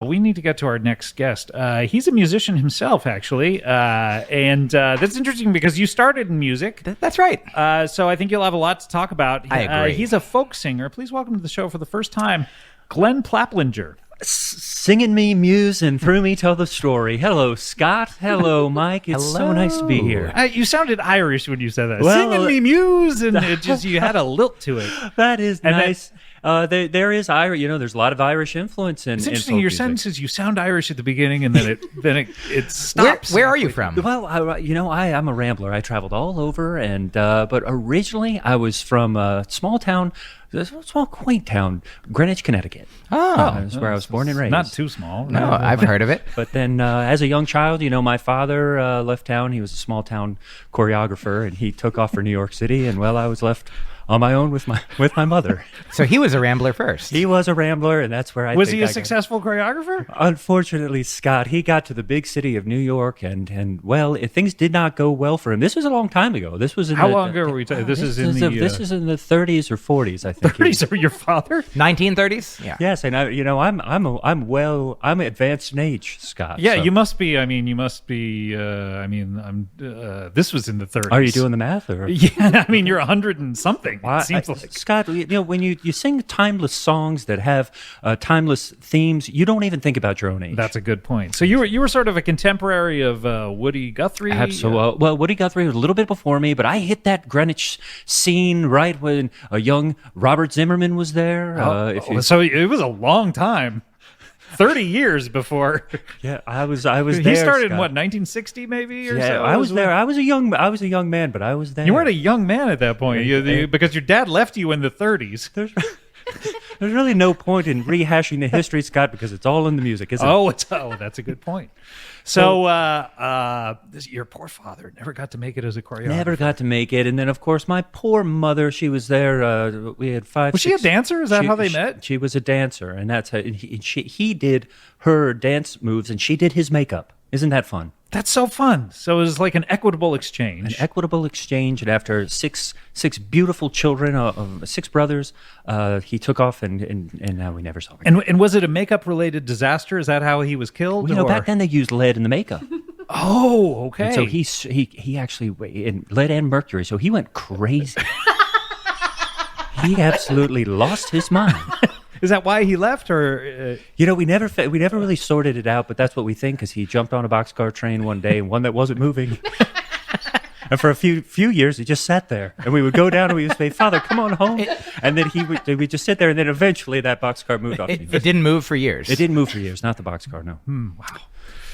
We need to get to our next guest. He's a musician himself, actually, and that's interesting because you started in music. That's right. So I think you'll have a lot to talk about. I agree. He's a folk singer. Please welcome to the show for the first time, Glen Plaplinger. Singing me muse and through me tell the story. Hello, Scott. Hello, Mike. It's so nice to be here. You sounded Irish when you said that. Well, Singing me muse, and it just you had a lilt to it. That is And nice. There is Irish. There's a lot of Irish influence in. It's interesting. folk Your music. sentences, you sound Irish at the beginning, and then it stops. Where are you from? Well, I'm a rambler. I traveled all over, and but originally I was from a small town. A small, quaint town, Greenwich, Connecticut. That's where I was born and raised. Not too small. No, I've heard of it. But then, as a young child, my father left town. He was a small town choreographer, and he took off for New York City. And I was left on my own with my mother. So he was a rambler first. He was a rambler, and that's where I Was think he a I got- successful choreographer? Unfortunately, Scott, he got to the big city of New York, and things did not go well for him. This was a long time ago. This was in How the, long ago were we talking? This is in the this is in the 30s or 40s, I think. 30s. Or your father? 1930s? Yeah. Yes, and I'm advanced in age, Scott. Yeah, so- you must be. I mean, you must be. This was in the 30s. Are you doing the math? Or? Yeah, I mean, you're 100 and something. It seems like. Scott, when you sing timeless songs that have timeless themes, you don't even think about your own age. That's a good point. So you were sort of a contemporary of Woody Guthrie. Absolutely. Well, Woody Guthrie was a little bit before me, but I hit that Greenwich scene right when a young Robert Zimmerman was there. So it was a long time. 30 years before. Yeah, I was there. He started in Scott. what, 1960 maybe or Yeah, so? I was there. I was a young man, but I was there. You weren't a young man at that point because your dad left you in the 30s. There's really no point in rehashing the history, Scott, because it's all in the music, isn't it? That's a good point. So your poor father never got to make it as a choreographer. Never got to make it. And then, of course, my poor mother, she was there. We had five. Was she a dancer? Is that how they met? She was a dancer, and that's how he did her dance moves, and she did his makeup. Isn't that fun? That's so fun. So it was like an equitable exchange. An equitable exchange, and after six beautiful children, 6 brothers, he took off, and now we never saw him. And was it a makeup-related disaster? Is that how he was killed? Well, back then they used lead in the makeup. Oh, okay. And so he actually in lead and mercury, so he went crazy. He absolutely lost his mind. Is that why he left, or we never really sorted it out, but that's what we think, because he jumped on a boxcar train one day, and one that wasn't moving. And for a few years, he just sat there, and we would go down and we would say, "Father, come on home," and then we'd just sit there, and then eventually that boxcar moved off. It didn't move for years. It didn't move for years, not the boxcar, no. Wow.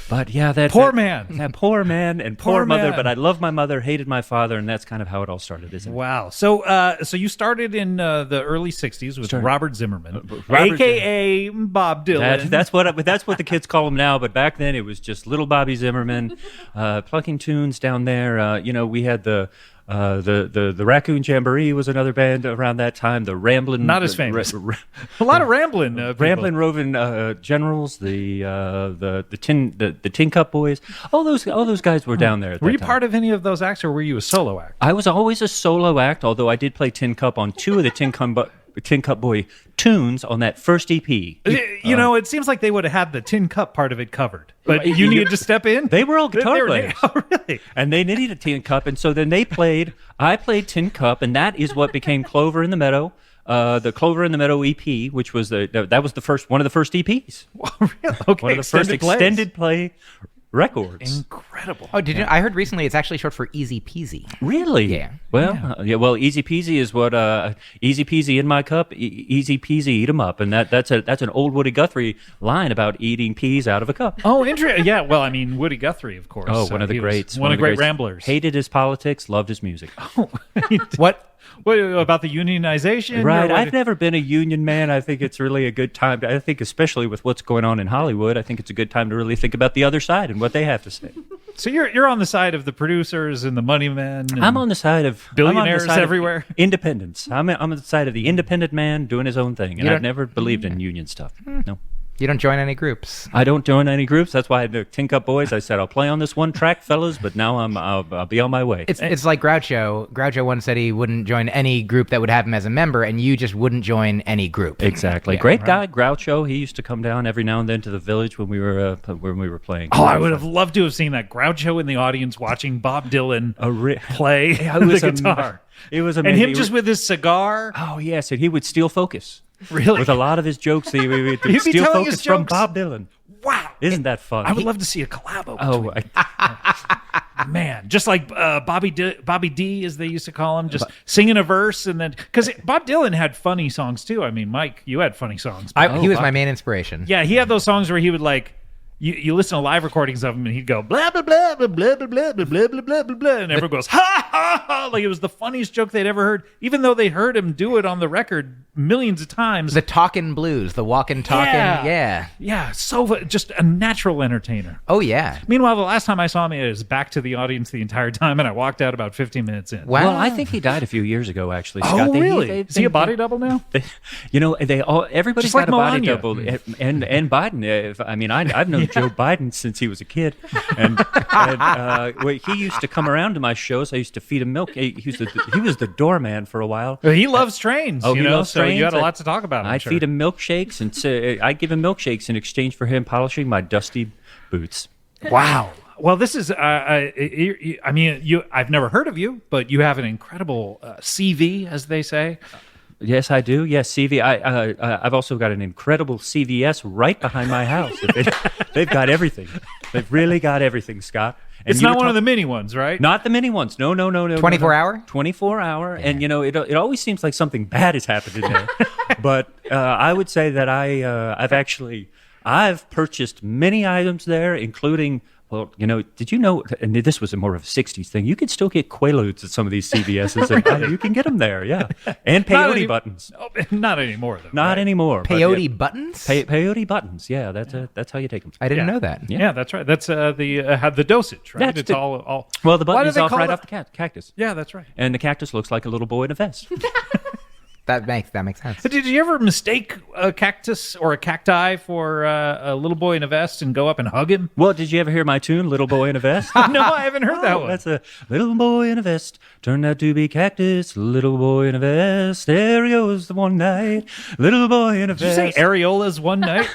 But yeah, that poor man. That poor man and Poor poor mother. man. But I love my mother, hated my father, and that's kind of how it all started, isn't it? Wow. So you started in the early '60s with Robert Zimmerman, Robert a.k.a. Bob Dylan. That's what the kids call him now. But back then, it was just little Bobby Zimmerman, plucking tunes down there. We had the Raccoon Jamboree was another band around that time. The Ramblin', Not as famous. A lot of Ramblin'. Ramblin' Rovin' Generals, the Tin Cup Boys. All those guys were down there. At Were that you time. part of any of those acts, or were you a solo act? I was always a solo act, although I did play Tin Cup on 2 of the Tin Cup Boy tunes on that first EP. It seems like they would have had the Tin Cup part of it covered, but you needed to step in. They were all guitar players. Oh, really? And they needed a Tin Cup, and so then I played Tin Cup, and that is what became Clover in the Meadow. The Clover in the Meadow EP, which was that was one of the first EPs. Really? Okay. One of the first extended play records. Incredible. Oh, did you? I heard recently it's actually short for Easy Peasy. Really? Yeah. Well, Easy Peasy is what Easy Peasy in my cup, Easy Peasy eat 'em up, and that's an old Woody Guthrie line about eating peas out of a cup. Oh, interesting. Yeah. Well, I mean, Woody Guthrie, of course. Oh, one of the he was greats. One of the great greats. ramblers. Hated his politics, loved his music. What about the unionization? Right. I've never been a union man. I think it's really a good time. I think especially with what's going on in Hollywood, I think it's a good time to really think about the other side and what they have to say. So you're on the side of the producers and the money men. I'm on the side of billionaires everywhere. Independence. I'm on the side of the independent man doing his own thing, and I've never believed in union stuff. No. You don't join any groups. I don't join any groups. That's why the Tin Cup Boys, I said, I'll play on this one track, fellas, but now I'll be on my way. It's like Groucho. Groucho once said he wouldn't join any group that would have him as a member, and you just wouldn't join any group. Exactly. Yeah, Great right. guy, Groucho. He used to come down every now and then to the village when we were playing. Oh, I would have loved to have seen that Groucho in the audience watching Bob Dylan play It was the guitar. It was And amazing. him just with his cigar. Oh, yes, and he would steal focus. Really? With a lot of his jokes, he would be steal telling focus his from jokes? Bob Dylan. Wow. Isn't that fun? I would love to see a collabo between Oh, man, just like Bobby D, as they used to call him, just singing a verse and then because Bob Dylan had funny songs too. I mean, Mike, you had funny songs. He was my main inspiration. Yeah, he had those songs where he would like you listen to live recordings of him and he'd go blah blah blah blah blah blah blah blah blah blah blah blah blah and everyone goes ha ha ha like it was the funniest joke they'd ever heard, even though they heard him do it on the record millions of times. The talking blues, the walking talking. Yeah. So just a natural entertainer. Oh, yeah. Meanwhile, the last time I saw him, it was back to the audience the entire time, and I walked out about 15 minutes in. Wow. Well, I think he died a few years ago, actually. Oh, Scott. really? Is he a body double now? Everybody's Just like got a body Melania. double, and Biden. I've known Joe Biden since he was a kid, and he used to come around to my shows. I used to feed him milk. He was the doorman for a while. Well, he loves trains. Oh, you he know, loves so you trains. had a lot to talk about. I'm I'd sure. feed him milkshakes, and I'd give him milkshakes in exchange for him polishing my dusty boots. Wow. Well, this is. I've never heard of you, but you have an incredible CV, as they say. Yes, I do. Yes, CV. I've also got an incredible CVS right behind my house. They've got everything. They've really got everything, Scott. And It's not one of the mini ones, right? Not the mini ones. No. 24 hour? 24 hour. And, it always seems like something bad has happened in there. But I would say that I've purchased many items there, including, well, did you know, and this was more of a 60s thing, you could still get Quaaludes at some of these CVSs. And you can get them there, yeah. And peyote buttons. Oh, not anymore, though. Not anymore. but Peyote buttons? Peyote buttons, yeah. That's how you take them. I didn't know that. Yeah, that's right. That's the dosage, right? That's It's the- all. Well, the Why button do is they off call right it- off the cactus. Yeah, that's right. And the cactus looks like a little boy in a vest. That makes sense. Did you ever mistake a cactus or a cacti for a little boy in a vest and go up and hug him? Well, did you ever hear my tune, Little Boy in a Vest? No, I haven't heard that one. That's a little boy in a vest, turned out to be cactus, little boy in a vest, there he goes the one night, little boy in a Did you vest. say areolas one night?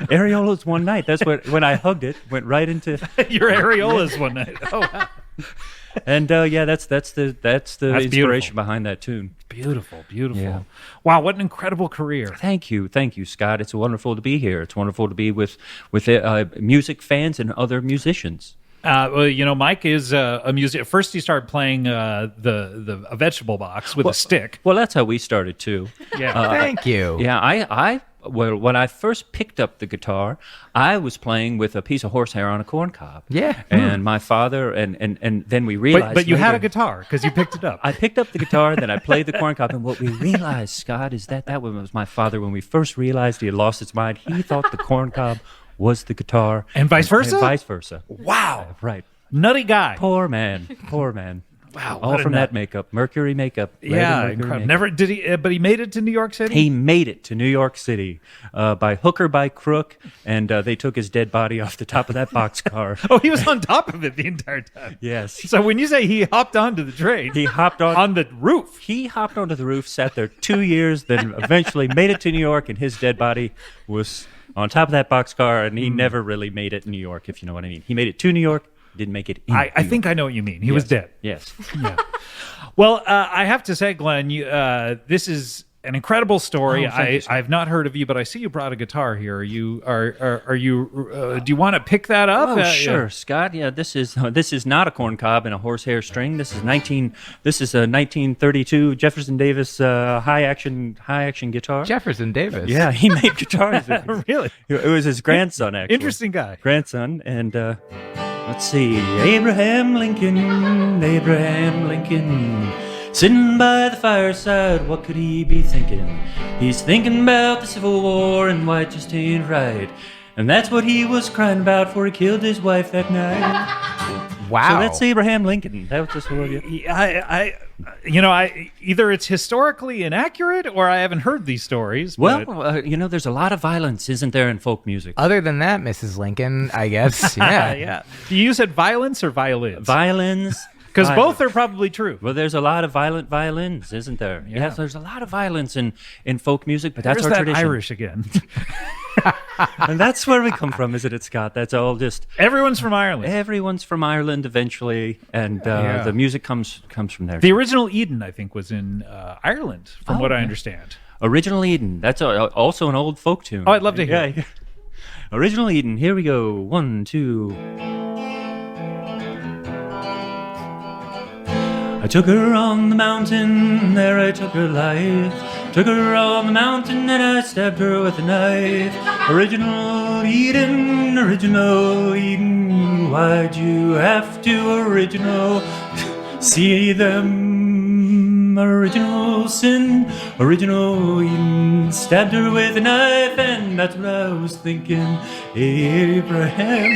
Areolas one night. That's when I hugged it, went right into, Your areolas one night. Oh, wow. and that's the inspiration beautiful. behind that tune. Beautiful. Yeah. Wow, what an incredible career. Thank you, Scott. It's wonderful to be here. It's wonderful to be with music fans and other musicians. Well, Mike is a musician. First, he started playing a vegetable box with a stick. Well, that's how we started too. Yeah. Thank you. Yeah, when I first picked up the guitar, I was playing with a piece of horsehair on a corn cob. Yeah. And my father, and then we realized. But you had a later- guitar because you picked it up. I picked up the guitar, then I played the corn cob, and what we realized, Scott, is that was my father. When we first realized he had lost his mind, he thought the corn cob was the guitar. And vice versa? And vice versa. Wow. Right. Nutty guy. Poor man. Wow. All what a from nut. that makeup. Mercury makeup. Red Yeah, Mercury incredible. makeup. Never did he, but he made it to New York City. He made it to New York City by hook or by crook, and they took his dead body off the top of that boxcar. Oh, he was on top of it the entire time. Yes. So when you say he hopped onto the train, He hopped on the roof. He hopped onto the roof, sat there 2 years, then eventually made it to New York, and his dead body was on top of that boxcar, and he never really made it in New York, if you know what I mean. He made it to New York, didn't make it in I New think York. I know what you mean. He was dead. Yes. Well, I have to say, Glenn, this is an incredible story. Oh, thank you, sir. I've not heard of you, but I see you brought a guitar here. Are you? Do you want to pick that up? Oh, sure, Scott. Yeah, this is not a corn cob and a horsehair string. This is a 1932 Jefferson Davis high action guitar. Jefferson Davis. Yeah, he made guitars. Really? It was his grandson, actually. Interesting guy. Grandson, and let's see, Abraham Lincoln, sitting by the fireside, what could he be thinking? He's thinking about the Civil War and why it just ain't right. And that's what he was crying about, for he killed his wife that night. Wow. So that's Abraham Lincoln. That was just what you. I either it's historically inaccurate or I haven't heard these stories. But Well, there's a lot of violence, isn't there, in folk music? Other than that, Mrs. Lincoln, I guess. Yeah. yeah. Do you said violence or violins? Violins. Because both are probably true. Well, there's a lot of violent violins, isn't there? Yeah. Yes, there's a lot of violence in folk music, but that's There's our that tradition. Irish again. And that's where we come from, isn't it, Scott? That's all just... Everyone's from Ireland. Everyone's from Ireland eventually, and the music comes from there. The original Eden, I think, was in Ireland, from what I understand. Original Eden. That's also an old folk tune. Oh, I'd love to hear it. Yeah. Original Eden. Here we go. 1, 2... I took her on the mountain, there I took her life. Took her on the mountain and I stabbed her with a knife. Original Eden, why'd you have to original? See them, original sin, original Eden. Stabbed her with a knife and that's what I was thinking. Abraham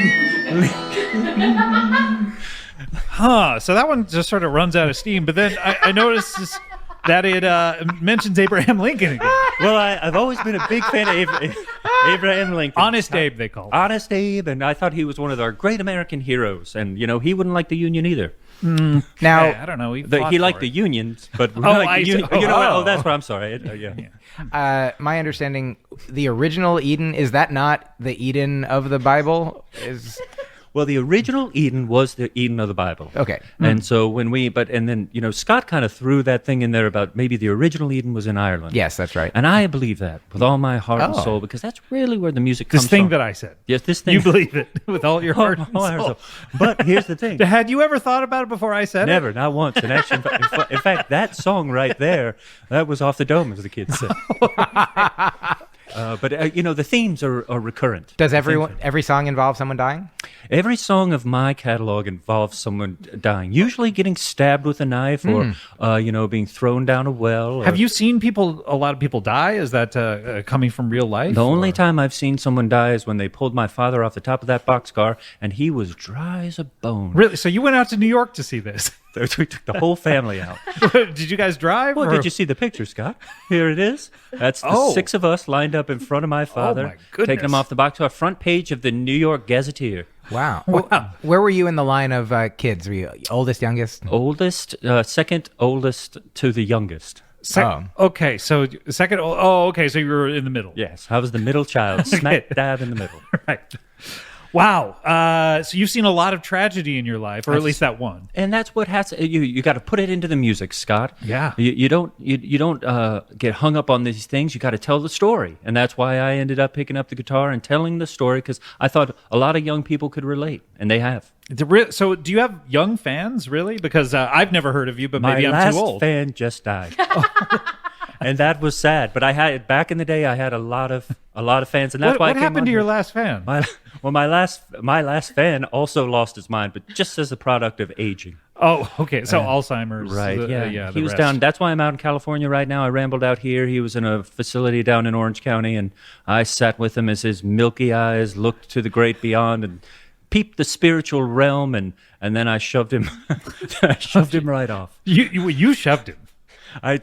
Lincoln. Huh. So that one just sort of runs out of steam. But then I noticed that it mentions Abraham Lincoln again. Well, I've always been a big fan of Abraham Lincoln. Honest Abe, they call him. Honest Abe, and I thought he was one of our great American heroes. And, he wouldn't like the Union either. Now, I don't know. He Liked the unions, but that's what I'm sorry. my understanding, the original Eden, is that not the Eden of the Bible? Well, the original Eden was the Eden of the Bible. Okay. And so then Scott kind of threw that thing in there about maybe the original Eden was in Ireland. Yes, that's right. And I believe that with all my heart and soul, because that's really where the music comes This thing from. that I said. Yes, this thing. You believe it with all your heart and soul. But here's the thing. Had you ever thought about it before I said Never, it? not once. And actually, in fact, that song right there, that was off the dome, as the kids say. But the themes are recurrent. Does every song involve someone dying? Every song of my catalog involves someone dying, usually getting stabbed with a knife or, being thrown down a well. Have you seen a lot of people die? Is that coming from real life? The only time I've seen someone die is when they pulled my father off the top of that boxcar, and he was dry as a bone. Really? So you went out to New York to see this? We took the whole family out. Did you guys drive? Well, did you see the picture, Scott? Here it is. That's the 6 of us lined up in front of my father, my goodness. taking him off the boxcar, front page of the New York Gazetteer. Wow. Where were you in the line of kids? Were you oldest, youngest? Oldest, second oldest to the youngest. Okay, so second. Oh, okay, so you were in the middle. Yes, I was the middle child, smack dab in the middle. Right. Wow. So you've seen a lot of tragedy in your life, or at least that one. And that's what has you got to put it into the music, Scott. Yeah. You don't get hung up on these things. You got to tell the story, and that's why I ended up picking up the guitar and telling the story, because I thought a lot of young people could relate, and they have. So do you have young fans, really? Because I've never heard of you, but maybe I'm too old. My last fan just died. And that was sad, but I had back in the day. I had a lot of fans, and that's why. What happened to your last fan? My last fan also lost his mind, but just as a product of aging. Oh, okay. So Alzheimer's, right? Yeah. He was rest. down. That's why I'm out in California right now. I rambled out here. He was in a facility down in Orange County, and I sat with him as his milky eyes looked to the great beyond and peeped the spiritual realm, and then I shoved him. I shoved him right off. You shoved him. I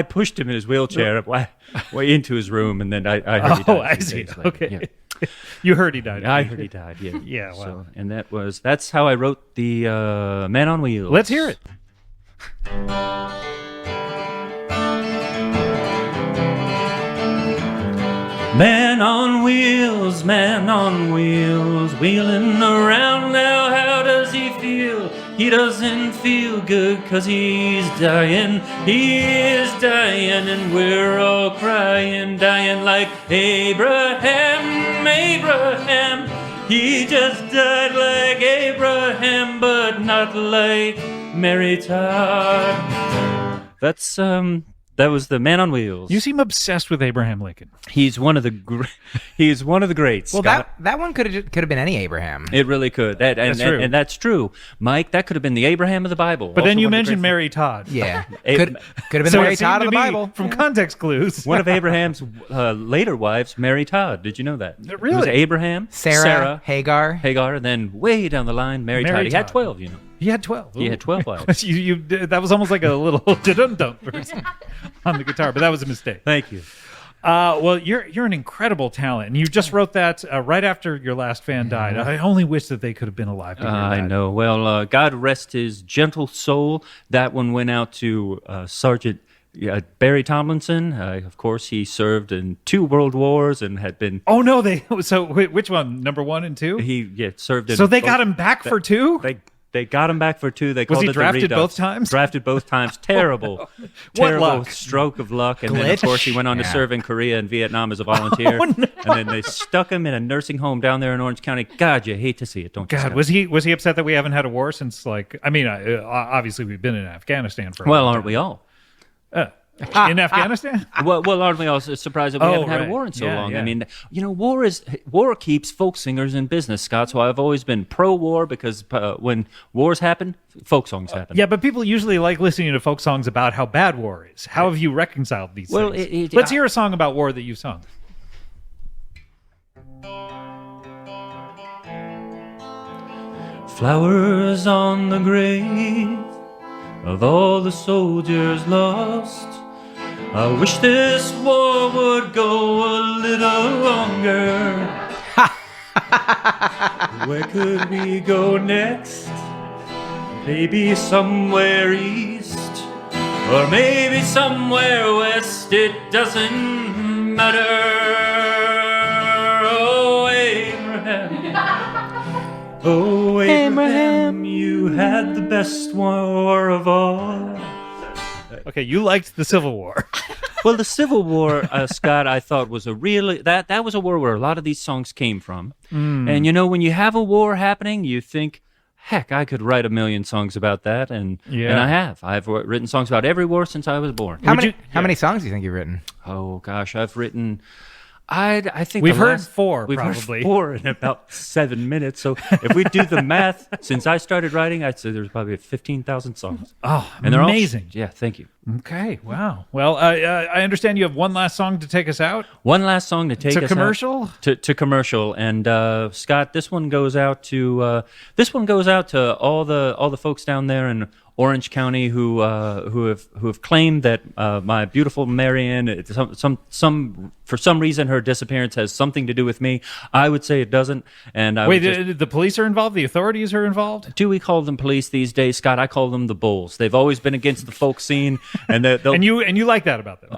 pushed him in his wheelchair way into his room, and then I heard he died. I see. Okay. Yeah. You heard he died. I heard he died. Yeah. Yeah. Wow. So, and that's how I wrote the Man on Wheels. Let's hear it. Man on wheels, wheeling around now, how does he feel? He doesn't feel good 'cause he's dying. He is dying and we're all crying, dying like Abraham. He just died like Abraham, but not like Mary Todd. That's That was the Man on Wheels. You seem obsessed with Abraham Lincoln. He's one of the he's one of the greats. Well, Scott. that one could have been any Abraham. It really could. That's true. And that's true, Mike. That could have been the Abraham of the Bible. But then Also you one of the mentioned great- Mary Todd. Yeah, A- could have been So Mary it seemed Todd to of the me, Bible. from context clues. One of Abraham's later wives, Mary Todd. Did you know that? Really? It was Abraham, Sarah, Hagar. and then way down the line, Mary Mary Todd. He had Todd. 12, you know. He had 12. He had 12 wives. That was almost like a little dun-dun on the guitar, but that was a mistake. Thank you. Well, you're an incredible talent, and you just wrote that right after your last fan died. I only wish that they could have been alive to hear I that. know. Well, God rest his gentle soul. That one went out to Sergeant Barry Tomlinson. Of course, he served in 2 world wars and had been. Oh no, so which one? Number 1 and 2? He served in. So they both- got him back for 2? They got him back for 2. They called he it the drafted Redux. both times? Drafted both times. Terrible, What terrible luck? stroke of luck. And then of Glitch? course he went on to Yeah. serve in Korea and Vietnam as a volunteer. Oh, no. And then they stuck him in a nursing home down there in Orange County. God, you hate to see it, don't you? God, Scott? was he upset that we haven't had a war since obviously we've been in Afghanistan for a Well, long aren't we all? time. In Afghanistan? Well, aren't we all surprised that we Oh, haven't had a right. war in so Yeah, long? yeah. I mean, war keeps folk singers in business, Scott. So I've always been pro-war because when wars happen, folk songs happen. Yeah, but people usually like listening to folk songs about how bad war is. How have you reconciled these Well, things? Let's hear a song about war that you've sung. Flowers on the grave of all the soldiers lost. I wish this war would go a little longer. Where could we go next? Maybe somewhere east, or maybe somewhere west. It doesn't matter. Oh, Abraham. Oh, Abraham, you had the best war of all. Okay, you liked the Civil War. Well, the Civil War, Scott, I thought was a really that was a war where a lot of these songs came from. And you know, when you have a war happening, you think, heck, I could write a million songs about that, and I have. I've written songs about every war since I was born. How many songs do you think you've written? Oh gosh, I've written. I think We've the heard last- 4, We've probably. heard 4 in about 7 minutes. So if we do the math, since I started writing, I'd say there's probably 15,000 songs. Oh, And they're amazing. Yeah, thank you. Okay, wow. Well, I understand you have one last song to take us out. One last song to take To us commercial? out. To commercial, and Scott, this one goes out to all the folks down there in Orange County who have claimed that my beautiful Marianne, for some reason her disappearance has something to do with me. I would say it doesn't. And I Wait, would just, the police are involved? The authorities are involved? do we call them police these days, Scott? I call them the bulls. They've always been against the folk scene, and they'll. And you like that about them?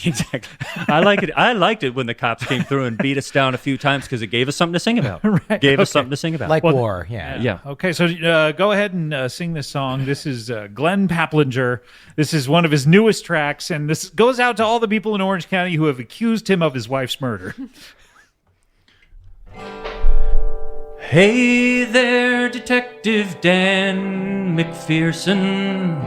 Exactly. I like it. I liked it when the cops came through and beat us down a few times because it gave us something to sing about. Right, Gave us okay. something to sing about. Like war, yeah. yeah. Okay, so go ahead and sing this song. This is Glen Plaplinger. This is one of his newest tracks, and this goes out to all the people in Orange County who have accused him of his wife's murder. Hey there, Detective Dan McPherson.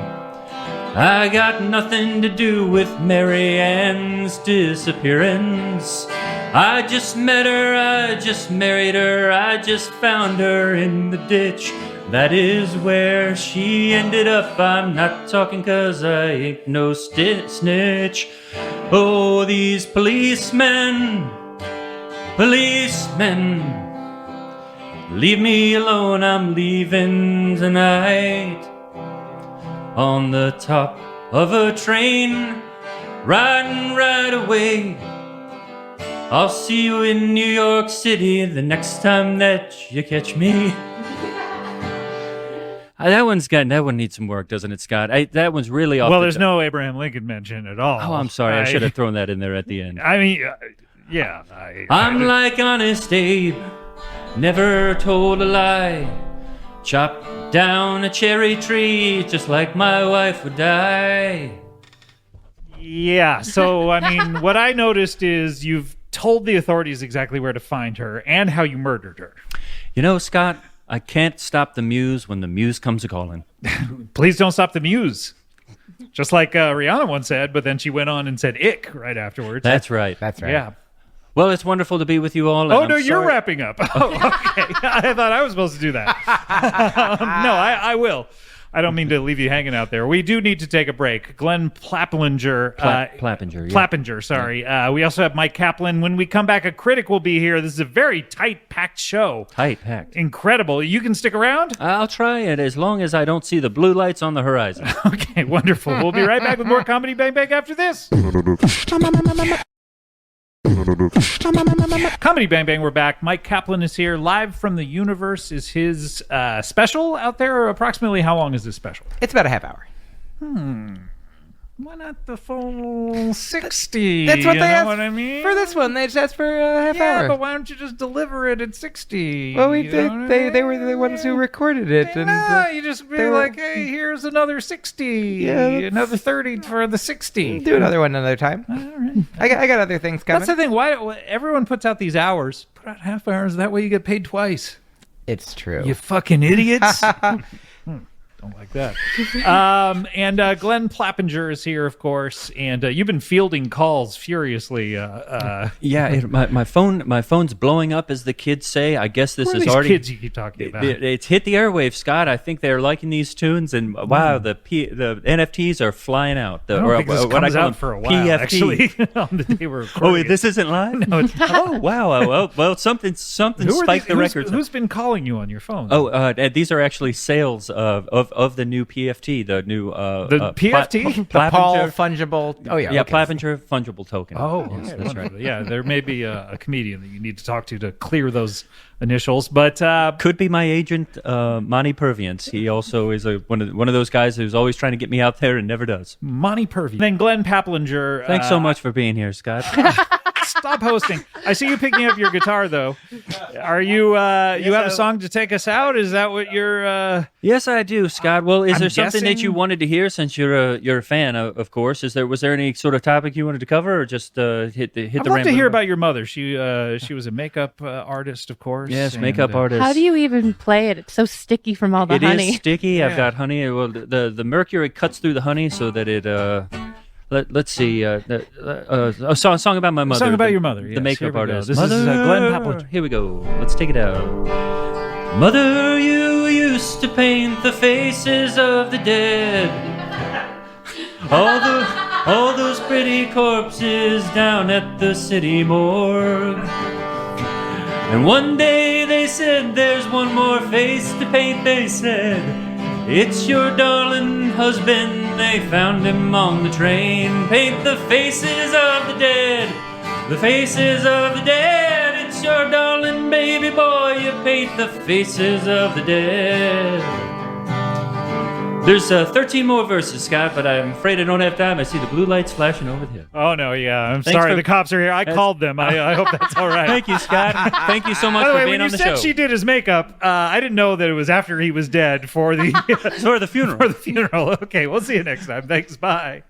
I got nothing to do with Mary Ann's disappearance. I just met her, I just married her, I just found her in the ditch. That is where she ended up. I'm not talking 'cause I ain't no snitch. Oh, these policemen, leave me alone, I'm leaving tonight. On the top of a train, riding right away. I'll see you in New York City the next time that you catch me. That one needs some work, doesn't it, Scott? That one's really off. Well, there's no Abraham Lincoln mention at all. Oh, I'm sorry. I should have thrown that in there at the end. I mean, yeah. I'm like Honest Abe, never told a lie. Chopped down a cherry tree just like my wife would die. Yeah, so, I mean, what I noticed is you've told the authorities exactly where to find her and how you murdered her. You know, Scott, I can't stop the muse when the muse comes a-calling. Please don't stop the muse. Just like Rihanna once said, but then she went on and said "ick" right afterwards. That's right. That's right. Yeah. Well, it's wonderful to be with you all. and Oh, I'm no, you're sorry- wrapping up. Oh, okay. I thought I was supposed to do that. No, I will. I don't mean to leave you hanging out there. We do need to take a break. Glen Plaplinger. Plapinger, yeah. Plapinger, sorry. We also have Mike Kaplan. When we come back, a critic will be here. This is a very tight, packed show. Tight packed. Incredible. You can stick around? I'll try it as long as I don't see the blue lights on the horizon. Okay, wonderful. We'll be right back with more Comedy Bang Bang after this. Comedy Bang Bang, we're back. Mike Kaplan is here. Live from the Universe is his special out there. Approximately how long is this special? It's about a half hour. Why not the full 60? That's what you they know asked what I mean? for this one. They just asked for a half Yeah, hour. but why don't you just deliver it at 60? Well, we You did. know what I They mean? were the ones who recorded it, and No, you just be they were- like, hey, here's another 60. Yeah, Another 30 for the 60. do another one another time. All right. I got other things coming. That's the thing. Why everyone puts out these hours? Put out half hours. That way you get paid twice. It's true. You fucking idiots. Don't like that. And Glen Plapinger is here, of course, and you've been fielding calls furiously. Yeah, my phone's blowing up, as the kids say. I guess this Who are is these already. kids you keep talking about? It's hit the airwaves, Scott. I think they're liking these tunes, and wow, the NFTs are flying out. I don't think this comes out for a while, PFT. actually, on the day we're recording. Oh, it. this isn't live. No, it's not. Oh, wow. Well, something Who are spiked these- the who's- records. Who's been calling you on your phone? Oh, these are actually sales of the new PFT, the new The PFT? the Paul Plapinger. fungible. Oh yeah. Yeah, okay. Plapinger fungible token. Oh, Yes, okay, that's wonderful. right. Yeah, there may be a comedian that you need to talk to clear those initials, but Could be my agent, Monty Perviance. He also is one of those guys who's always trying to get me out there and never does. Monty Purvey. Then Glen Plaplinger. Thanks so much for being here, Scott. Stop hosting. I see you picking up your guitar, though. Are you? You have a song to take us out? Is that what you're? Yes, I do, Scott. Well, is I'm there something that guessing- you wanted to hear since you're a fan, of course? Was there any sort of topic you wanted to cover, or just hit the I'd the love to rambling hear road? about your mother. She was a makeup artist, of course. Yes, and, makeup artist. How do you even play it? It's so sticky from all the It is honey. sticky. I've Yeah. got honey. Well, the mercury cuts through the honey so that it. Let's see. A song about my mother. song about the- your mother, The yes, here makeup we go. artist. This is, Glen Plaplinger. Here we go. Let's take it out. Mother, you used to paint the faces of the dead. All those pretty corpses down at the city morgue. And one day they said, there's one more face to paint, they said. It's your darling husband, they found him on the train. Paint the faces of the dead, the faces of the dead. It's your darling baby boy, you paint the faces of the dead. There's 13 more verses, Scott, but I'm afraid I don't have time. I see the blue lights flashing over here. Oh no, yeah. I'm Thanks sorry. for- The cops are here. I called them. I hope that's all right. Thank you, Scott. Thank you so much By the for way, being when you on the said show. she did his makeup, I didn't know that it was after he was dead for the For the funeral. for the funeral. Okay, we'll see you next time. Thanks. Bye.